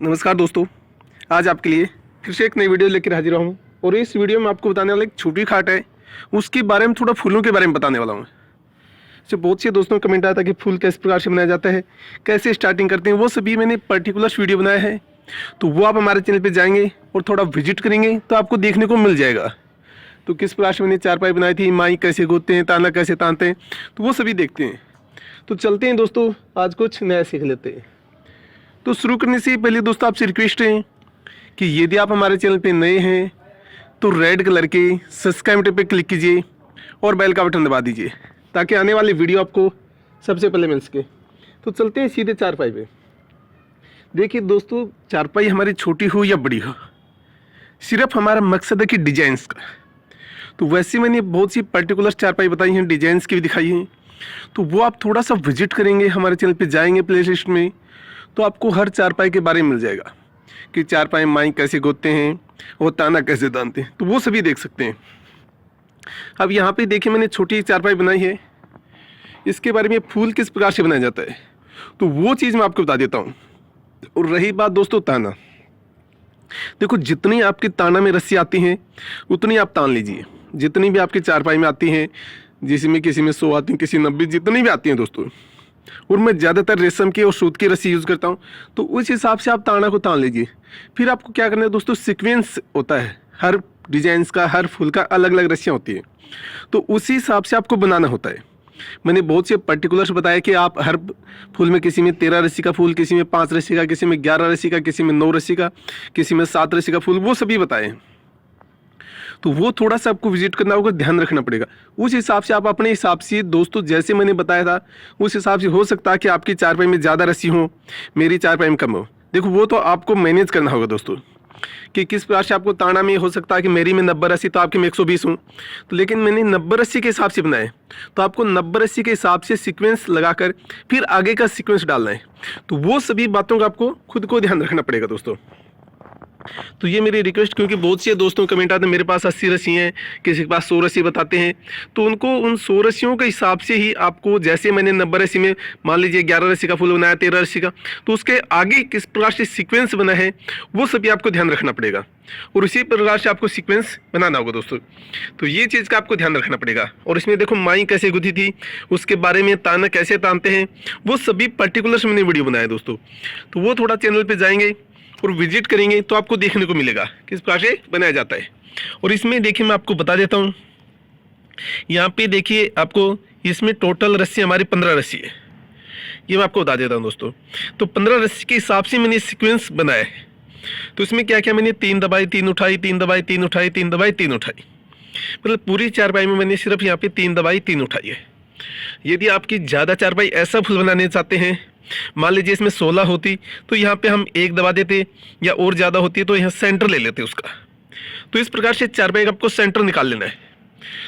नमस्कार दोस्तों, आज आपके लिए फिर से एक नई वीडियो लेकर हाजिर हूँ और इस वीडियो में आपको बताने वाला एक छोटी खाट है, उसके बारे में थोड़ा फूलों के बारे में बताने वाला हूँ। तो बहुत से दोस्तों का कमेंट आया था कि फूल किस प्रकार से बनाया जाता है, कैसे स्टार्टिंग करते हैं, वो सभी मैंने पर्टिकुलर वीडियो बनाया है। तो वो आप हमारे चैनल पर जाएंगे और थोड़ा विजिट करेंगे तो आपको देखने को मिल जाएगा। तो किस प्रकार से मैंने चारपाई बनाई थी, माई कैसे गोदते हैं, ताना कैसे तानते हैं, तो वो सभी देखते हैं। तो चलते हैं दोस्तों, आज कुछ नया सीख लेते हैं। तो शुरू करने से पहले दोस्तों आपसे रिक्वेस्ट है कि यदि आप हमारे चैनल पे नए हैं तो रेड कलर के सब्सक्राइब बटन पे क्लिक कीजिए और बेल का बटन दबा दीजिए ताकि आने वाली वीडियो आपको सबसे पहले मिल सके। तो चलते हैं सीधे चारपाई पे। देखिए दोस्तों, चारपाई हमारी छोटी हो या बड़ी हो, सिर्फ हमारा मकसद है कि डिजाइंस का। तो वैसे मैंने बहुत सी पर्टिकुलर चारपाई बताई हैं, डिजाइंस की भी दिखाई हैं। तो वो आप थोड़ा सा विजिट करेंगे, हमारे चैनल पे जाएंगे प्ले लिस्ट में, तो आपको हर चारपाई के बारे में मिल जाएगा कि चारपाई माई कैसे गोदते हैं और ताना कैसे तानते हैं, तो वो सभी देख सकते हैं। अब यहाँ पे देखिए, मैंने छोटी चारपाई बनाई है, इसके बारे में फूल किस प्रकार से बनाया जाता है तो वो चीज़ मैं आपको बता देता हूँ। और रही बात दोस्तों ताना, देखो जितनी आपकी ताना में रस्सी आती हैं उतनी आप तान लीजिए। जितनी भी आपकी चारपाई में आती हैं, जिसमें किसी में 100 आती हैं, किसी 90, जितनी भी आती हैं दोस्तों, और मैं ज़्यादातर रेशम की और सूत की रस्सी यूज़ करता हूँ, तो उस हिसाब से आप ताना को तान लीजिए। फिर आपको क्या करना है दोस्तों, सीक्वेंस होता है, हर डिजाइंस का, हर फूल का अलग अलग रस्सियाँ होती हैं, तो उसी हिसाब से आपको बनाना होता है। मैंने बहुत से पर्टिकुलर्स बताया कि आप हर फूल में, किसी में 13 रस्सी का फूल, किसी में 5 रस्सी का, किसी में 11 रस्सी का, किसी में 9 रस्सी का, किसी में 7 रस्सी का फूल, वो सभी बताए हैं। तो वो थोड़ा सा आपको विजिट करना होगा, ध्यान रखना पड़ेगा। उस हिसाब से आप अपने हिसाब से दोस्तों, जैसे मैंने बताया था उस हिसाब से हो सकता है कि आपकी चारपाई में ज़्यादा रस्सी हो, मेरी चारपाई में कम हो। देखो वो तो आपको मैनेज करना होगा दोस्तों कि किस प्रकार से आपको ताना में हो सकता है कि मेरी में 90 रस्सी तो आपकी में 120 हो, तो लेकिन मैंने 90 रस्सी के हिसाब से बनाए, तो आपको 90 रस्सी के हिसाब से सीक्वेंस लगाकर फिर आगे का सीक्वेंस डालना है। तो वो सभी बातों का आपको खुद को ध्यान रखना पड़ेगा दोस्तों। तो ये मेरी रिक्वेस्ट, क्योंकि बहुत से दोस्तों कमेंट आते हैं मेरे पास 80 रस्सी हैं, किसी के पास 100 रस्सी बताते हैं, तो उनको उन 100 रस्सियों के हिसाब से ही आपको, जैसे मैंने 90 रस्सी में मान लीजिए 11 रस्सी का फूल बनाया, 13 रस्सी का, तो उसके आगे किस प्रकार से सीक्वेंस बना है वो सभी आपको ध्यान रखना पड़ेगा और उसी प्रकार से आपको सीक्वेंस बनाना होगा दोस्तों। तो ये चीज़ का आपको ध्यान रखना पड़ेगा। और इसमें देखो माई कैसे गुथी थी, उसके बारे में, ताना कैसे तानते हैं, वो सभी पर्टिकुलर्स मैंने वीडियो बनाया दोस्तों। तो वो थोड़ा चैनल पर जाएंगे और विजिट करेंगे तो आपको देखने को मिलेगा किस प्रकार से बनाया जाता है। और इसमें देखिए मैं आपको बता देता हूँ, यहाँ पे देखिए आपको इसमें टोटल रस्सी हमारी 15 रस्सी है, ये मैं आपको बता देता हूँ दोस्तों। तो 15 रस्सी के हिसाब से मैंने सीक्वेंस बनाया है। तो इसमें क्या क्या, मैंने 3 दबाई 3 उठाई, 3 दबाई 3 उठाई, 3 दबाई 3 उठाई, मतलब पूरी चारपाई में मैंने सिर्फ यहाँ पे 3 दबाई 3 उठाई है। यदि आपकी ज़्यादा चारपाई ऐसा फूल बनाने चाहते हैं, मान लीजिए इसमें 16 होती तो यहाँ पे हम 1 दबा देते, या और ज़्यादा होती तो यहाँ सेंटर ले लेते उसका। तो इस प्रकार से चारपाई का आपको सेंटर निकाल लेना है।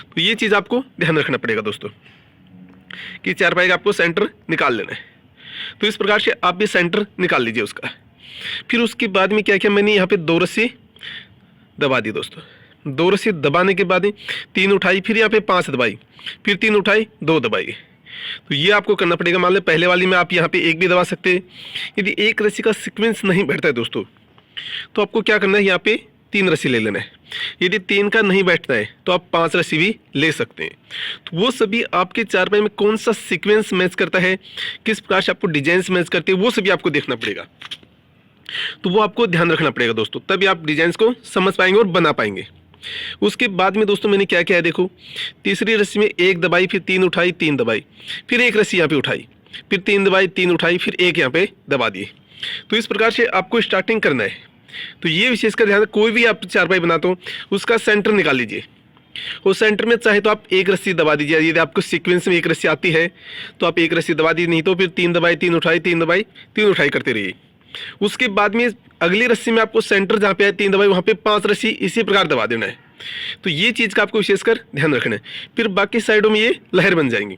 तो ये चीज़ आपको ध्यान रखना पड़ेगा दोस्तों कि चारपाई का आपको सेंटर निकाल लेना है। तो इस प्रकार से आप भी सेंटर निकाल लीजिए उसका। फिर उसके बाद में क्या किया, मैंने यहाँ पे 2 रस्सी दबा दी दोस्तों। 2 रस्सी दबाने के बाद 3 उठाई, फिर यहाँ पे 5 दबाई, फिर 3 उठाई, 2 दबाई। तो ये आपको करना पड़ेगा। मान लो पहले वाली में आप यहाँ पे 1 भी दबा सकते हैं। यदि 1 रस्सी का सीक्वेंस नहीं बैठता है दोस्तों, तो आपको क्या करना है, यहाँ पे 3 रस्सी ले लेना है। यदि 3 का नहीं बैठता है तो आप 5 रस्सी भी ले सकते हैं। तो वो सभी आपके चारपाई में कौन सा सीक्वेंस मैच करता है, किस प्रकार से आपको डिजाइन मैच करते हैं, वो सभी आपको देखना पड़ेगा। तो वो आपको ध्यान रखना पड़ेगा दोस्तों, तभी आप डिजाइन को समझ पाएंगे और बना पाएंगे। उसके बाद में दोस्तों मैंने क्या किया है, देखो तीसरी रस्सी में 1 दबाई, फिर 3 उठाई, 3 दबाई, फिर 1 रस्सी यहाँ पे उठाई, फिर 3 दबाई, 3 उठाई, फिर 1 यहाँ पे दबा दिए। तो इस प्रकार से आपको स्टार्टिंग करना है। तो ये विशेषकर ध्यान, कोई भी आप चारपाई बनाते हो उसका सेंटर निकाल लीजिए। और सेंटर में चाहे तो आप 1 रस्सी दबा दीजिए। यदि आपको सीक्वेंस में 1 रस्सी आती है तो आप 1 रस्सी दबा दीजिए, नहीं तो फिर 3 दबाई 3 उठाई, 3 दबाई 3 उठाई करते रहिए। उसके बाद में अगली रस्सी में आपको सेंटर जहाँ पे है 3 दबाई, वहाँ पे 5 रस्सी इसी प्रकार दबा देना है। तो ये चीज़ का आपको विशेषकर ध्यान रखना है। फिर बाकी साइडों में ये लहर बन जाएंगी।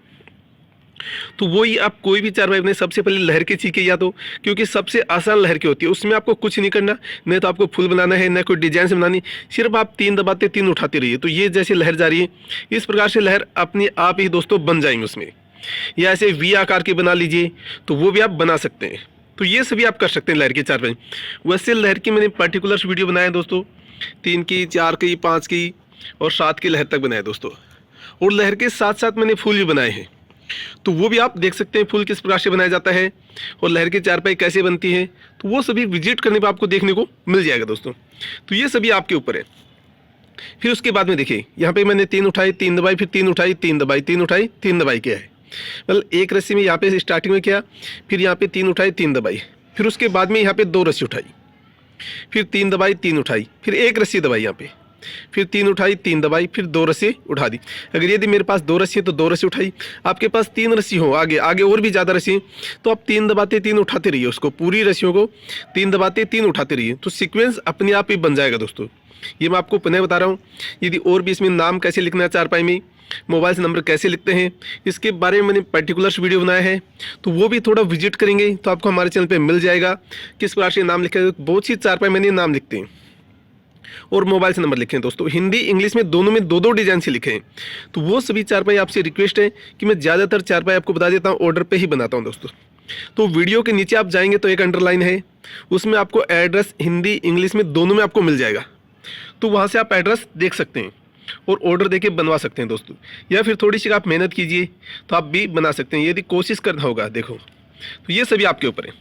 तो वही आप कोई भी चारपाई बनाए, सबसे पहले लहर की सीखे, या तो क्योंकि सबसे आसान लहर की होती है, उसमें आपको कुछ नहीं करना, नहीं तो आपको फूल बनाना है, न कोई डिजाइन से बनानी, सिर्फ आप 3 दबाते 3 उठाते रहिए। तो ये जैसे लहर जा रही है, इस प्रकार से लहर अपने आप ही दोस्तों बन जाएंगे उसमें। या ऐसे वी आकार की बना लीजिए, तो वो भी आप बना सकते हैं। तो ये सभी आप कर सकते हैं लहर की चारपाई। वैसे लहर की मैंने पर्टिकुलर वीडियो बनाया है दोस्तों, 3 की, 4 की, 5 की और 7 की लहर तक बनाया दोस्तों। और लहर के साथ साथ मैंने फूल भी बनाए हैं, तो वो भी आप देख सकते हैं फूल किस प्रकार से बनाया जाता है और लहर की चारपाई कैसे बनती है। तो वो सभी विजिट करने पर आपको देखने को मिल जाएगा दोस्तों। तो ये सभी आपके ऊपर है। फिर उसके बाद में देखिए यहाँ पे मैंने 3 उठाई, 3 दबाई, फिर 3 उठाई, 3 दबाई, 3 उठाई, 3 दबाई किया है। मतलब एक रस्सी में यहाँ पे स्टार्टिंग में किया, फिर यहाँ पे 3 उठाई, 3 दबाई, फिर उसके बाद में यहाँ पे 2 रस्सी उठाई, फिर 3 दबाई, 3 उठाई, फिर 1 रस्सी दबाई यहाँ पे, फिर 3 उठाई, 3 दबाई, फिर 2 रस्सी उठा दी। अगर यदि मेरे पास 2 रस्सी है तो 2 रस्सी उठाई। आपके पास 3 रस्सी हो, आगे आगे और भी ज़्यादा रस्सी, तो आप 3 दबाते 3 उठाते रहिए, उसको पूरी रस्सियों को 3 दबाते 3 उठाते रहिए, तो सीक्वेंस अपने आप ही बन जाएगा दोस्तों। ये मैं आपको पुनः बता रहा हूँ। यदि और भी इसमें नाम कैसे लिखना है चारपाई में, मोबाइल से नंबर कैसे लिखते हैं, इसके बारे में मैंने पर्टिकुलर वीडियो बनाया है, तो वो भी थोड़ा विजिट करेंगे तो आपको हमारे चैनल पे मिल जाएगा किस प्रकार से नाम लिखा है। बहुत सी चारपाई मैंने नाम लिखते हैं और मोबाइल से नंबर लिखे हैं दोस्तों, हिंदी इंग्लिश में दोनों में 2-2 डिजाइन से लिखे हैं। तो वो सभी चारपाई आपसे रिक्वेस्ट है कि मैं ज़्यादातर चारपाई आपको बता देता हूँ, ऑर्डर पे ही बनाता हूँ दोस्तों। तो वीडियो के नीचे आप जाएंगे तो एक अंडरलाइन है, उसमें आपको एड्रेस हिंदी इंग्लिश में दोनों में आपको मिल जाएगा। तो वहाँ से आप एड्रेस देख सकते हैं और ऑर्डर देके बनवा सकते हैं दोस्तों। या फिर थोड़ी सी आप मेहनत कीजिए तो आप भी बना सकते हैं, यदि कोशिश करना होगा। देखो तो ये सभी आपके ऊपर है।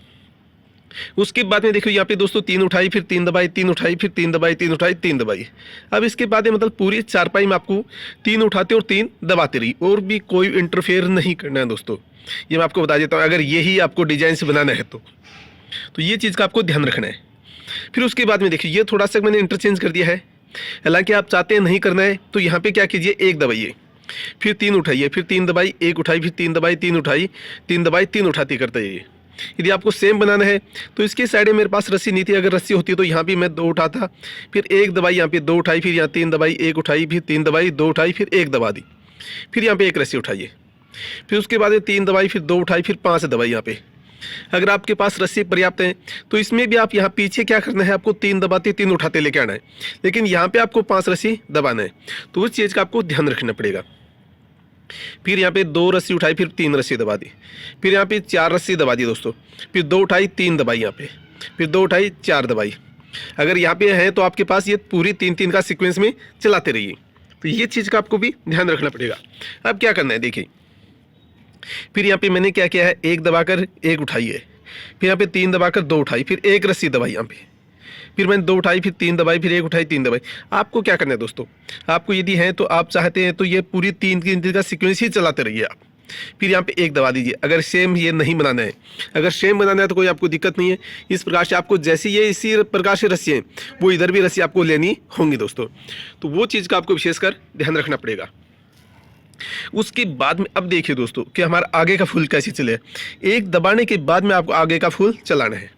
उसके बाद में देखो यहाँ पे दोस्तों 3 उठाई, फिर 3 दबाई, 3 उठाई, फिर 3 दबाई, 3 उठाई, 3 दबाई। अब इसके बाद में मतलब पूरी चारपाई में आपको 3 उठाते और 3 दबाते रही, और भी कोई इंटरफेयर नहीं करना है दोस्तों। ये मैं आपको बता देता हूँ, अगर यही आपको डिजाइन से बनाना है तो ये चीज़ का आपको ध्यान रखना है। फिर उसके बाद में देखिए ये थोड़ा सा मैंने इंटरचेंज कर दिया है, हालांकि आप चाहते हैं नहीं करना है तो यहाँ पे क्या कीजिए, 1 दबाइए, फिर 3 उठाइए, फिर 3 दबाई, 1 उठाई, फिर 3 दबाई, 3 उठाई, 3 दबाई, 3 उठाती करते जाइए। यदि आपको सेम बनाना है तो इसके साइड में मेरे पास रस्सी नहीं थी, अगर रस्सी होती तो यहाँ भी मैं 2 उठाता, फिर 1 दबाई, यहाँ पे 2 उठाई, फिर यहाँ 3 दबाई, 1 उठाई, फिर 3 दबाई, 2 उठाई, फिर 1 दबा दी, फिर यहाँ पे 1 रस्सी उठाइए, फिर उसके बाद 3 दबाई, फिर 2 उठाई, फिर 5 दबाई। यहाँ पे अगर आपके पास रस्सी पर्याप्त है तो इसमें भी आप यहाँ पीछे क्या करना है, आपको 3 दबाते 3 उठाते लेके आना है, लेकिन यहाँ पे आपको 5 रस्सी दबाना है, तो उस चीज़ का आपको ध्यान रखना पड़ेगा। फिर यहाँ पे 2 रस्सी उठाई, फिर 3 रस्सी दबा दी, फिर यहाँ पे 4 रस्सी दबा दी दोस्तों, फिर 2 उठाई, 3 दबाई यहाँ पे, फिर 2 उठाई, 4 दबाई। अगर यहाँ पे है तो आपके पास ये पूरी 3-3 का सीक्वेंस में चलाते रहिए, तो ये चीज़ का आपको भी ध्यान रखना पड़ेगा। अब क्या करना है देखिए, फिर यहाँ पे मैंने क्या किया है, 1 दबाकर 1 उठाई है, फिर यहाँ पे 3 दबाकर 2 उठाई, फिर 1 रस्सी दबाई यहाँ पे, फिर मैंने 2 उठाई, फिर 3 दबाई, फिर 1 उठाई, 3 दबाई। आपको क्या करना है दोस्तों, आपको यदि है तो आप चाहते हैं तो ये पूरी 3-3 का सीक्वेंस ही चलाते रहिए आप। फिर यहाँ पे 1 दबा दीजिए, अगर सेम ये नहीं बनाना है, अगर सेम बनाना है तो कोई आपको दिक्कत नहीं है। इस प्रकार से आपको जैसे ये इसी प्रकार से रस्सी हैं वो इधर भी रस्सी आपको लेनी होंगी दोस्तों, तो वो चीज़ का आपको विशेषकर ध्यान रखना पड़ेगा। उसके बाद में अब देखिए दोस्तों कि हमारा आगे का फूल कैसे चले। 1 दबाने के बाद में आपको आगे का फूल चलाना है,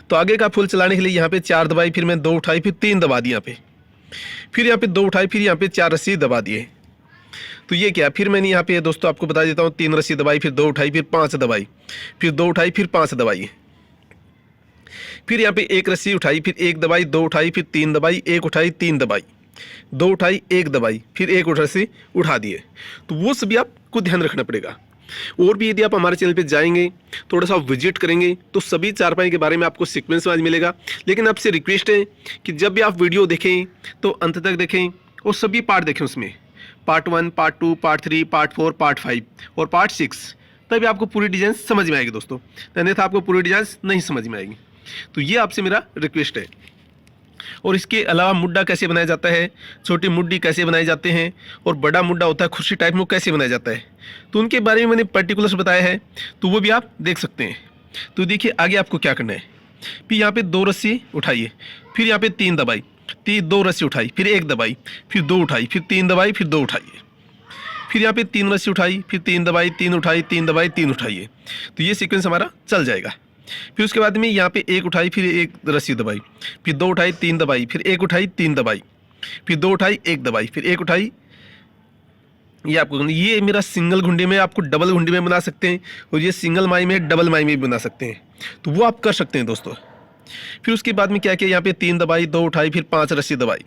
तो आगे का फूल चलाने के लिए यहाँ पे 4 दबाई, फिर मैं 2 उठाई, फिर 3 दबा दी यहाँ पे, फिर यहाँ पे 2 उठाई, फिर यहाँ पे 4 रस्सी दबा दिए। तो ये क्या, फिर मैंने यहाँ पे दोस्तों आपको बता देता हूँ, 3 रस्सी दबाई, फिर 2 उठाई, फिर 5 दबाई, फिर 2 उठाई, फिर 5 दबाई, फिर यहाँ पे 1 रस्सी उठाई, फिर 1 दबाई, 2 उठाई, फिर 3 दबाई, 1 उठाई, 3 दबाई, 2 उठाई, 1 दबाई, फिर 1 रस्सी उठा दिए। तो वो सभी आपको ध्यान रखना पड़ेगा। और भी यदि आप हमारे चैनल पे जाएंगे, थोड़ा सा विजिट करेंगे, तो सभी चारपाई के बारे में आपको सीक्वेंस वाइज मिलेगा। लेकिन आपसे रिक्वेस्ट है कि जब भी आप वीडियो देखें तो अंत तक देखें और सभी पार्ट देखें, उसमें part 1, part 2, part 3, part 4, part 5 और पार्ट 6, तभी आपको पूरी डिजाइन समझ में आएगी दोस्तों, अन्यथा आपको पूरी डिजाइन नहीं समझ में आएगी। तो ये आपसे मेरा रिक्वेस्ट है। और इसके अलावा मुड्डा कैसे बनाया जाता है, छोटी मुड्डी कैसे बनाए जाते हैं, और बड़ा मुड्डा होता है खुर्शी टाइप में कैसे बनाया जाता है, तो उनके बारे में मैंने पर्टिकुलर्स बताया है, तो वो भी आप देख सकते हैं। तो देखिए आगे आपको क्या करना है, फिर यहाँ पे 2 रस्सी उठाइए, फिर यहाँ पे 3 दबाई, 2 रस्सी उठाई, फिर 1 दबाई, फिर 2 उठाई, फिर 3 दबाई, फिर 2 उठाइए, फिर यहाँ पे 3 रस्सी उठाई, फिर 3 दबाई, 3 उठाई, 3 दबाई, 3 उठाइए। तो ये सीक्वेंस हमारा चल जाएगा। फिर उसके बाद में यहाँ पे 1 उठाई, फिर 1 रस्सी दबाई, फिर 2 उठाई, 3 दबाई, फिर 1 उठाई, 3 दबाई, फिर 2 उठाई, 1 दबाई, फिर 1 उठाई। ये आपको, ये मेरा सिंगल घुंडी में, आपको डबल घुंडी में बना सकते हैं, और ये सिंगल माई में, डबल माई में भी बना सकते हैं, तो वो आप कर सकते हैं दोस्तों। फिर उसके बाद में क्या किया, यहाँ पे 3 दबाई, 2 उठाई, फिर 5 रस्सी दबाई,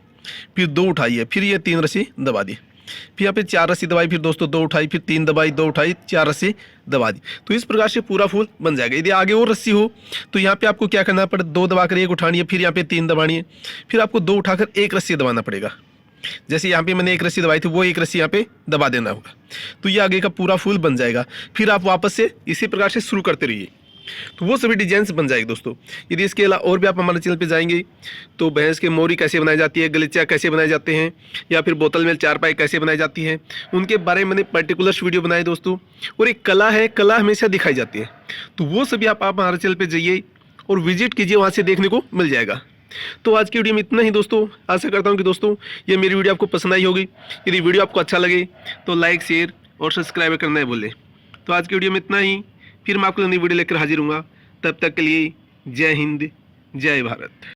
फिर 2 उठाई है, फिर ये 3 रस्सी दबा दी। फिर यहाँ पे 4 रस्सी दबाई, फिर दोस्तों 2 उठाई, फिर 3 दबाई, 2 उठाई, 4 रस्सी दबा दी। तो इस प्रकार से पूरा फूल बन जाएगा। यदि आगे और रस्सी हो तो यहाँ पे आपको क्या करना पड़ेगा, 2 दबाकर 1 उठानी है, फिर यहाँ पे 3 दबानी है, फिर आपको 2 उठाकर 1 रस्सी दबाना पड़ेगा। जैसे यहाँ पे मैंने 1 रस्सी दबाई थी, वो 1 रस्सी यहाँ पे दबा देना होगा, तो ये आगे का पूरा फूल बन जाएगा। फिर आप वापस से इसी प्रकार से शुरू करते रहिए, तो वो सभी डिजाइन बन जाएगी दोस्तों। यदि इसके अलावा और भी आप हमारे चैनल पे जाएंगे तो भैंस के मोरी कैसे बनाई जाती है, गलीचा कैसे बनाए जाते हैं, या फिर बोतल में चारपाई कैसे बनाई जाती है, उनके बारे में मैंने पर्टिकुलर वीडियो बनाए दोस्तों। और एक कला है, कला हमेशा दिखाई जाती है, तो वो सभी आप हमारे चैनल पर जाइए और विजिट कीजिए, वहाँ से देखने को मिल जाएगा। तो आज की वीडियो में इतना ही दोस्तों। आशा करता हूँ कि दोस्तों ये मेरी वीडियो आपको पसंद आई होगी। यदि वीडियो आपको अच्छा लगे तो लाइक, शेयर और सब्सक्राइब करना है भूलें। तो आज की वीडियो में इतना ही, फिर मैं आपको नई वीडियो लेकर हाजिर हूँगा। तब तक के लिए जय हिंद, जय भारत।